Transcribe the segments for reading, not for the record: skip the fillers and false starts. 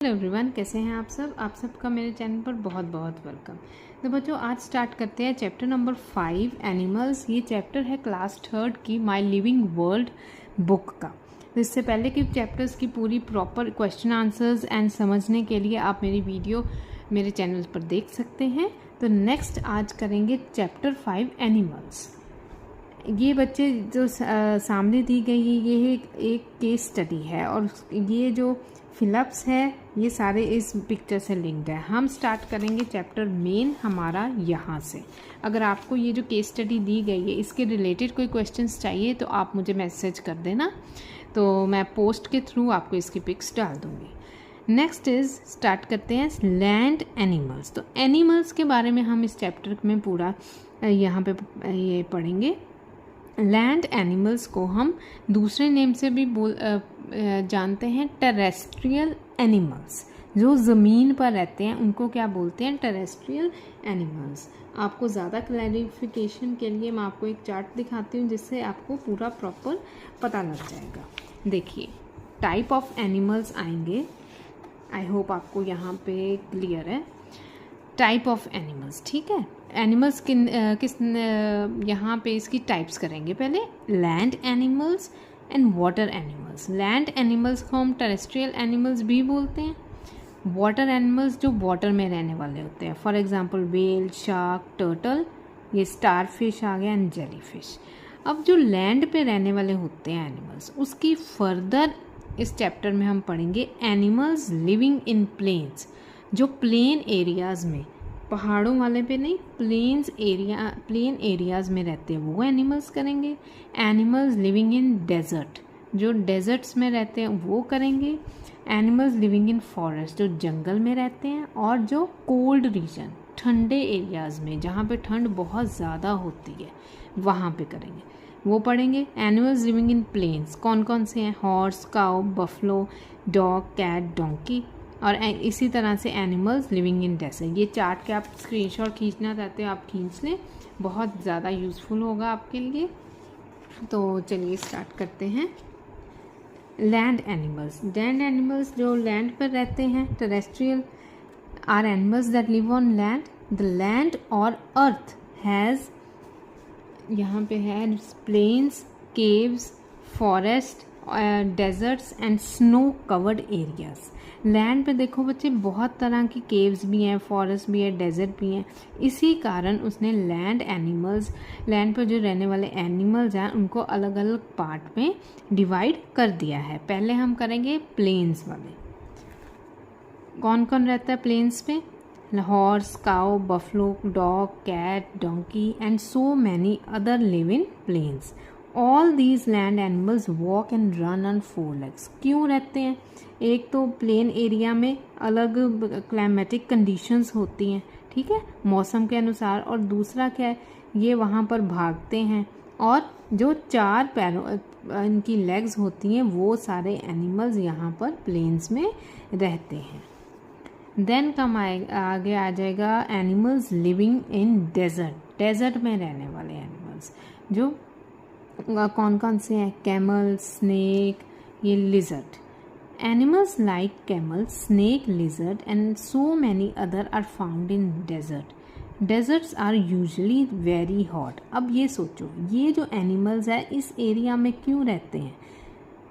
Hello everyone, कैसे हैं आप सबका मेरे चैनल पर बहुत बहुत वेलकम। तो बच्चों, आज स्टार्ट करते हैं चैप्टर नंबर 5 एनिमल्स। ये चैप्टर है क्लास 3 की माय लिविंग वर्ल्ड बुक का। तो इससे पहले कि चैप्टर्स की पूरी प्रॉपर क्वेश्चन आंसर्स एंड समझने के लिए आप मेरी वीडियो मेरे चैनल पर देख सकते हैं। तो नेक्स्ट आज करेंगे चैप्टर 5 एनिमल्स। ये बच्चे जो सामने दी गई है ये एक केस स्टडी है और ये जो फिलअप्स है ये सारे इस पिक्चर से लिंक्ड है। हम स्टार्ट करेंगे चैप्टर मेन हमारा यहाँ से। अगर आपको ये जो केस स्टडी दी गई है इसके रिलेटेड कोई क्वेश्चंस चाहिए तो आप मुझे मैसेज कर देना, तो मैं पोस्ट के थ्रू आपको इसकी पिक्स डाल दूँगी। नेक्स्ट स्टार्ट करते हैं लैंड एनिमल्स। तो एनिमल्स के बारे में हम इस चैप्टर में पूरा यहाँ पे ये पढ़ेंगे। लैंड एनिमल्स को हम दूसरे नेम से भी जानते हैं, टेरेस्ट्रियल एनिमल्स। जो ज़मीन पर रहते हैं उनको क्या बोलते हैं? Terrestrial animals. आपको ज़्यादा क्लैरिफिकेशन के लिए मैं आपको एक चार्ट दिखाती हूँ जिससे आपको पूरा प्रॉपर पता लग जाएगा। देखिए, टाइप ऑफ एनिमल्स आएंगे। आई होप आपको यहाँ पे क्लियर है। टाइप ऑफ एनिमल्स, ठीक है। एनिमल्स किस यहाँ पे इसकी टाइप्स करेंगे। पहले land animals and water animals. Land animals को हम टेरेस्ट्रियल एनिमल्स भी बोलते हैं। वाटर एनिमल्स जो वाटर में रहने वाले होते हैं, for example whale, shark, turtle, ये स्टार फिश आ गया एंड जेली फिश। अब जो लैंड पे रहने वाले होते हैं एनिमल्स, उसकी फर्दर इस चैप्टर में हम पढ़ेंगे एनिमल्स लिविंग इन प्लेन्स। जो प्लेन एरियाज़ में, पहाड़ों वाले पे नहीं, प्लेन एरियाज़ में रहते हैं वो एनिमल्स करेंगे। एनिमल्स लिविंग इन डेजर्ट, जो डेजर्ट्स में रहते हैं वो करेंगे। एनिमल्स लिविंग इन फॉरेस्ट, जो जंगल में रहते हैं। और जो कोल्ड रीजन, ठंडे एरियाज़ में जहाँ पे ठंड बहुत ज़्यादा होती है वहाँ पे करेंगे, वो पढ़ेंगे। एनिमल्स लिविंग इन प्लेन्स कौन कौन से हैं? Horse, cow, buffalo, dog, cat, donkey. और इसी तरह से एनिमल्स लिविंग इन डेजर्ट। ये चार्ट के आप स्क्रीनशॉट खींचना चाहते हो आप खींच लें, बहुत ज़्यादा यूज़फुल होगा आपके लिए। तो चलिए स्टार्ट करते हैं। Land animals. लैंड एनिमल्स जो लैंड पर रहते हैं, terrestrial are animals that live on land. The land और अर्थ हैज़, यहाँ पे है plains, caves, forest, deserts and snow covered areas. Land पे देखो बच्चे, बहुत तरह की केव्स भी हैं, फॉरेस्ट भी है, डेजर्ट भी हैं। इसी कारण उसने लैंड एनिमल्स, लैंड पे जो रहने वाले एनिमल्स हैं उनको अलग अलग पार्ट में डिवाइड कर दिया है। पहले हम करेंगे प्लेन्स वाले। कौन कौन रहता है प्लेन्स पे? Horse, cow, buffalo, dog, cat, donkey and so many other live in plains. All these land animals walk and run on 4 legs। क्यों रहते हैं? एक तो प्लेन एरिया में अलग क्लाइमेटिक कंडीशंस होती हैं, ठीक है, मौसम के अनुसार। और दूसरा क्या है, ये वहाँ पर भागते हैं। और जो 4 पैरों इनकी लेग्स होती हैं वो सारे एनिमल्स यहाँ पर प्लेन्स में रहते हैं। देन आगे आ जाएगा animals living in desert. Desert में रहने वाले एनिमल्स जो कौन कौन से हैं? कैमल, स्नेक, ये lizard. Animals like camel, snake, lizard and so many other are found in desert. Deserts are usually very hot. अब ये सोचो, ये जो एनिमल्स है इस एरिया में क्यों रहते हैं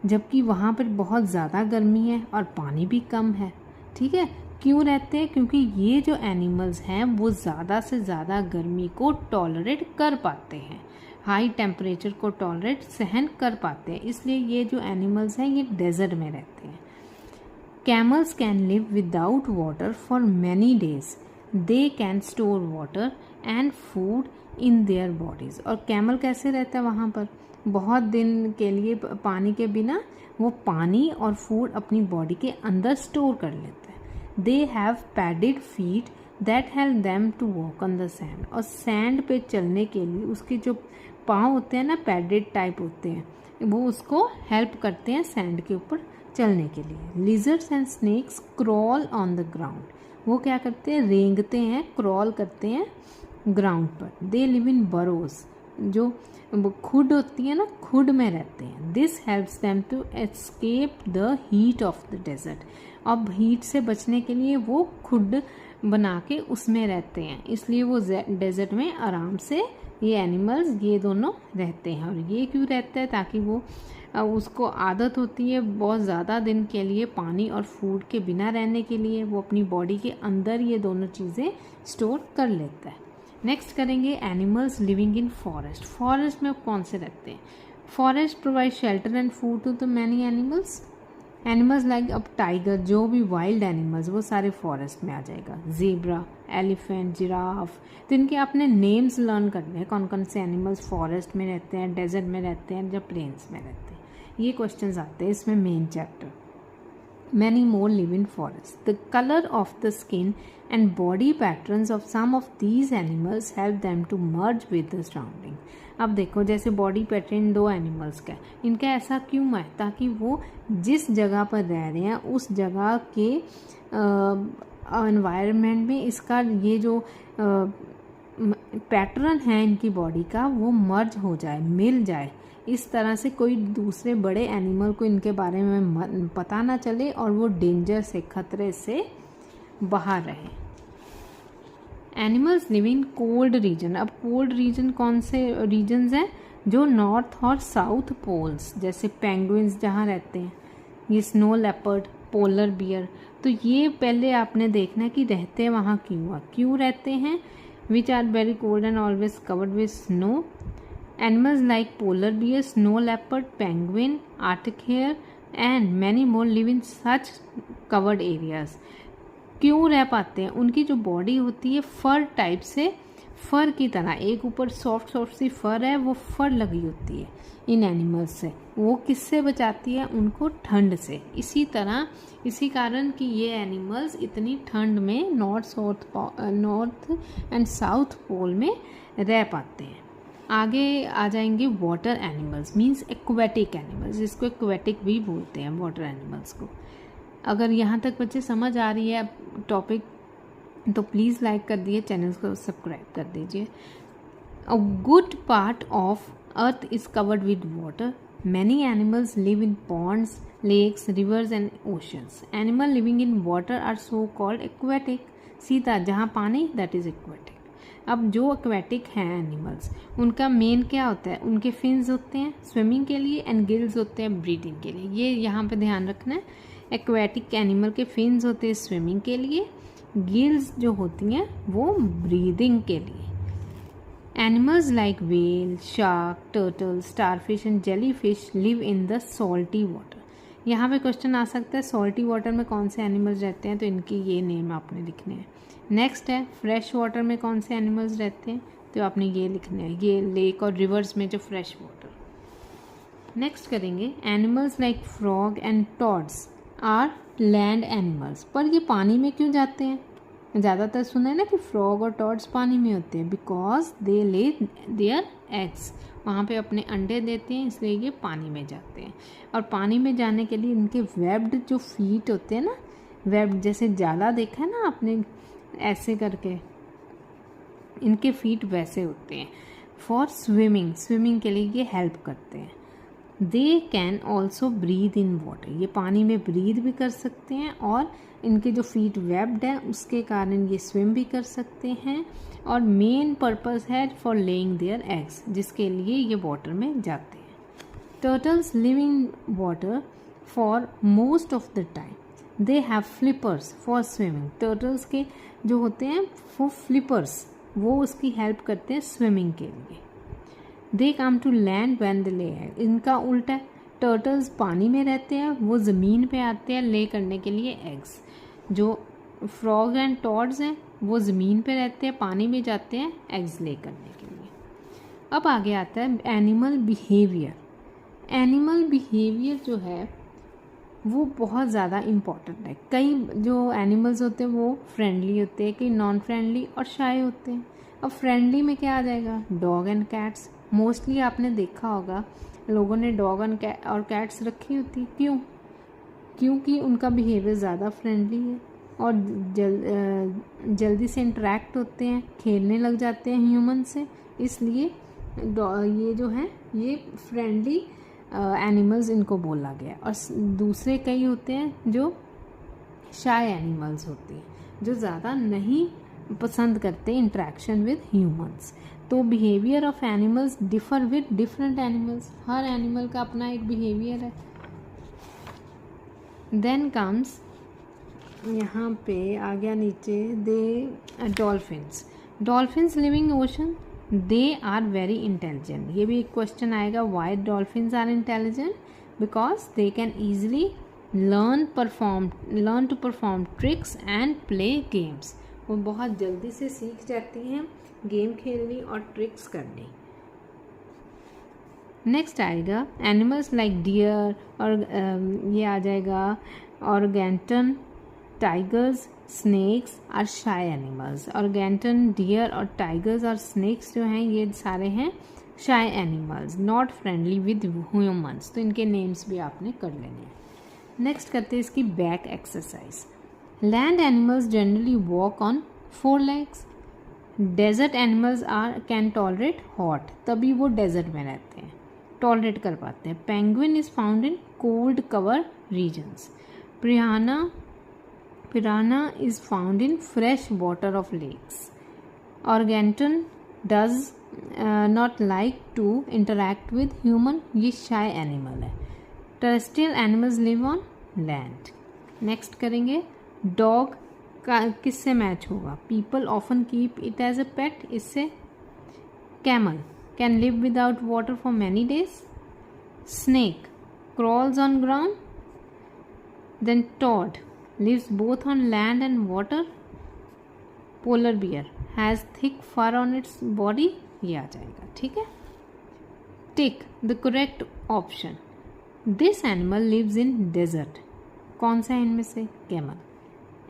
जबकि वहाँ पर बहुत ज़्यादा गर्मी है और पानी भी कम है, ठीक है। क्यों रहते हैं? क्योंकि ये जो एनिमल्स हैं वो ज़्यादा से ज़्यादा गर्मी को टॉलरेट कर पाते हैं, हाई टेम्परेचर को टॉलरेट सहन कर पाते हैं, इसलिए ये जो एनिमल्स हैं ये डेजर्ट में रहते हैं। Camels can live without water for many days. They can store water and food in their bodies. और कैमल कैसे रहता है वहाँ पर? बहुत दिन के लिए पानी के बिना वो पानी और फूड अपनी बॉडी के अंदर स्टोर कर लेते हैं। They have padded feet that help them to walk on the sand. और सैंड पे चलने के लिए उसके जो पाँव होते हैं ना, पैडेड टाइप होते हैं, वो उसको हेल्प करते हैं सैंड के ऊपर चलने के लिए। Lizards and snacks crawl on the ground. वो क्या करते हैं? रेंगते हैं, क्रॉल करते हैं ग्राउंड पर। दे लिव इन बरोज, जो खुड होती है ना, खुड में रहते हैं। This helps them to escape the heat of the desert. अब हीट से बचने के लिए वो खुड बना के उसमें रहते हैं, इसलिए वो डेजर्ट में आराम से ये एनिमल्स ये दोनों रहते हैं। और ये क्यों रहते हैं? ताकि वो उसको आदत होती है बहुत ज़्यादा दिन के लिए पानी और फूड के बिना रहने के लिए, वो अपनी बॉडी के अंदर ये दोनों चीज़ें स्टोर कर लेता है। नेक्स्ट करेंगे animals living in forest. Forest में कौन से रहते हैं? Forest provide shelter and food to the many animals. Animals like अब टाइगर, जो भी वाइल्ड एनिमल्स वो सारे फॉरेस्ट में आ जाएगा। ज़ेब्रा, एलिफेंट, जिराफ, तो इनके अपने नेम्स लर्न करने हैं, कौन कौन से एनिमल्स फॉरेस्ट में रहते हैं, डेजर्ट में रहते हैं या प्लेन्स में रहते हैं। ये क्वेश्चंस आते हैं इसमें main chapter. Many more live in forests. The color of the skin and body patterns of some of these animals help them to merge with the surrounding. अब देखो जैसे बॉडी पैटर्न दो एनिमल्स का, इनका ऐसा क्यों है? ताकि वो जिस जगह पर रह रहे हैं उस जगह के एनवायरनमेंट में इसका ये जो पैटर्न है इनकी बॉडी का वो मर्ज हो जाए, मिल जाए, इस तरह से कोई दूसरे बड़े एनिमल को इनके बारे में पता ना चले और वो डेंजर से, खतरे से बाहर रहे। Animals live in cold region. अब कोल्ड रीजन कौन से रीजन्स हैं? जो नॉर्थ और साउथ पोल्स, जैसे पेंगुइन्स जहाँ रहते हैं, ये स्नो लेपर्ड, पोलर बियर। तो ये पहले आपने देखना है कि रहते वहाँ क्यों रहते हैं। Which are very cold and always covered with snow. Animals like polar bear, snow leopard, penguin, arctic hare and many more live in such covered areas. क्यों रह पाते हैं? उनकी जो बॉडी होती है फर टाइप से, फर की तरह एक ऊपर सॉफ्ट सी फर है, वो फर लगी होती है इन एनिमल्स से। वो किससे बचाती है? उनको ठंड से। इसी कारण कि ये एनिमल्स इतनी ठंड में नॉर्थ एंड साउथ पोल में रह पाते हैं। आगे आ जाएंगे water animals, means aquatic animals, जिसको एक्वेटिक भी बोलते हैं वाटर एनिमल्स को। अगर यहाँ तक बच्चे समझ आ रही है टॉपिक तो प्लीज़ लाइक कर दिए, चैनल को सब्सक्राइब कर दीजिए। A good part of earth is covered with water. Many animals live in ponds, lakes, rivers and oceans. Animal living in water are so called aquatic. सीधा जहाँ पानी that is aquatic. अब जो aquatic हैं animals, उनका main क्या होता है? उनके फिन्स होते हैं स्विमिंग के लिए एंड गिल्स होते हैं ब्रीदिंग के लिए। ये यहाँ पे ध्यान रखना है। एक्वेटिक एनिमल के फिन्स होते हैं स्विमिंग के लिए, गिल्स जो होती हैं वो ब्रीदिंग के लिए। Animals like whale, shark, turtle, starfish and jellyfish live in the salty water. यहाँ पे क्वेश्चन आ सकता है सॉल्टी वाटर में कौन से एनिमल्स रहते हैं, तो इनकी ये नेम आपने लिखने हैं। नेक्स्ट है फ्रेश वाटर में कौन से एनिमल्स रहते हैं, तो आपने ये लिखने हैं, ये लेक और रिवर्स में जो फ्रेश वाटर। नेक्स्ट करेंगे animals like frog and toads are land animals. पर ये पानी में क्यों जाते हैं? ज़्यादातर सुना है ना कि फ्रॉग और टॉड्स पानी में होते हैं, because they lay their eggs, वहाँ पे अपने अंडे देते हैं, इसलिए ये पानी में जाते हैं। और पानी में जाने के लिए इनके वेब्ड जो फीट होते हैं ना, वेब्ड जैसे जाला देखा है ना आपने, ऐसे करके इनके फीट वैसे होते हैं। फॉर स्विमिंग के लिए ये हेल्प करते हैं। They can also breathe in water. ये पानी में ब्रीद भी कर सकते हैं और इनके जो फीट वेब्ड है उसके कारण ये स्विम भी कर सकते हैं। और मेन पर्पस है फॉर लेइंग देयर एग्स, जिसके लिए ये वाटर में जाते हैं। Turtles live in water for most of the time. They have flippers for swimming. Turtles के जो होते हैं वो फ्लिपर्स, वो उसकी हेल्प करते हैं स्विमिंग के लिए। They come to land when they lay egg. इनका उल्टा है, टर्टल्स पानी में रहते हैं, वो ज़मीन पे आते हैं ले करने के लिए एग्स। जो फ्रॉग एंड टॉड्स हैं वो ज़मीन पे रहते हैं, पानी में जाते हैं एग्स ले करने के लिए। अब आगे आता है एनिमल बिहेवियर। एनिमल बिहेवियर जो है वो बहुत ज़्यादा इम्पॉर्टेंट है। कई जो एनिमल्स होते हैं वो फ्रेंडली होते हैं, कई नॉन फ्रेंडली और शाय होते हैं। अब फ्रेंडली में क्या आ जाएगा? Dog and cats. मोस्टली आपने देखा होगा लोगों ने डॉग और कैट्स रखी होती। क्यों? क्योंकि उनका बिहेवियर ज़्यादा फ्रेंडली है और जल्दी से इंटरेक्ट होते हैं, खेलने लग जाते हैं ह्यूमन से, इसलिए ये जो है ये फ्रेंडली एनिमल्स इनको बोला गया। और दूसरे कई होते हैं जो शाय एनिमल्स होती हैं, जो ज़्यादा नहीं पसंद करते इंट्रैक्शन विद ह्यूमंस। तो behaviour of animals differ with different animals, her animal का अपना एक बिहेवियर है। देन कम्स, यहाँ पे आ गया नीचे, the dolphins. Dolphins living ocean, they are very intelligent. ये भी एक क्वेश्चन आएगा, why dolphins are intelligent? Because they can easily learn to perform tricks and play games. वो बहुत जल्दी से सीख जाती हैं गेम खेलनी और ट्रिक्स करनी। नेक्स्ट आएगा एनिमल्स लाइक डियर, और ये आ जाएगा orangutan, tigers, snakes are shy animals. Orangutan, deer और टाइगर्स और स्नेक्स जो हैं ये सारे हैं shy animals, not friendly with humans. तो इनके नेम्स भी आपने कर लेने हैं। नेक्स्ट करते हैं इसकी back exercise. Land animals generally walk on 4 legs। Desert animals can tolerate hot, तभी वो डेजर्ट में रहते हैं, टॉलरेट कर पाते हैं। Penguin is found in cold cover regions. Piranha is found in fresh water of lakes. Orangutan does not like to interact with human, ये shy animal है। Terrestrial animals live on land. Next करेंगे dog का किससे match होगा? People often keep it as a pet, इससे। Camel can live without water for many days. Snake crawls on ground. Then toad lives both on land and water. Polar bear has thick fur on its body, ये आ जाएगा, ठीक है। Tick the correct option. This animal lives in desert, कौन सा है इनमें से? Camel.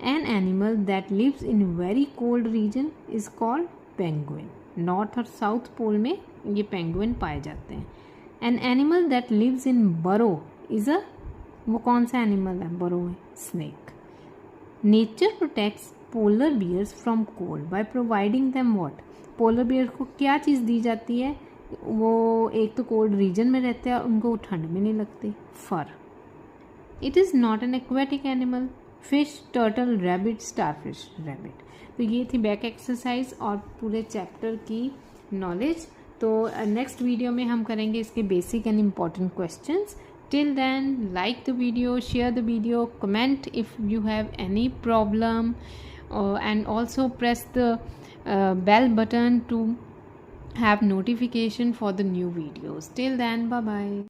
An animal that lives in very cold region is called penguin. North और साउथ पोल में ये पेंगुइन पाए जाते हैं। An animal that lives in burrow is अ, वो कौन सा एनिमल है? बरो है, snake. Nature protects polar bears from cold by providing them what? Polar bear को क्या चीज़ दी जाती है? वो एक तो कोल्ड रीजन में रहते हैं और उनको ठंड में नहीं लगती, fur. It is not an aquatic animal. Fish, turtle, rabbit, starfish, rabbit. तो ये थी बैक एक्सरसाइज और पूरे चैप्टर की नॉलेज। तो नेक्स्ट वीडियो में हम करेंगे इसके basic and important questions. Till then, like the video, share the video, comment if you have any problem, and also press the bell button to have notification for the new videos. Till then, bye bye.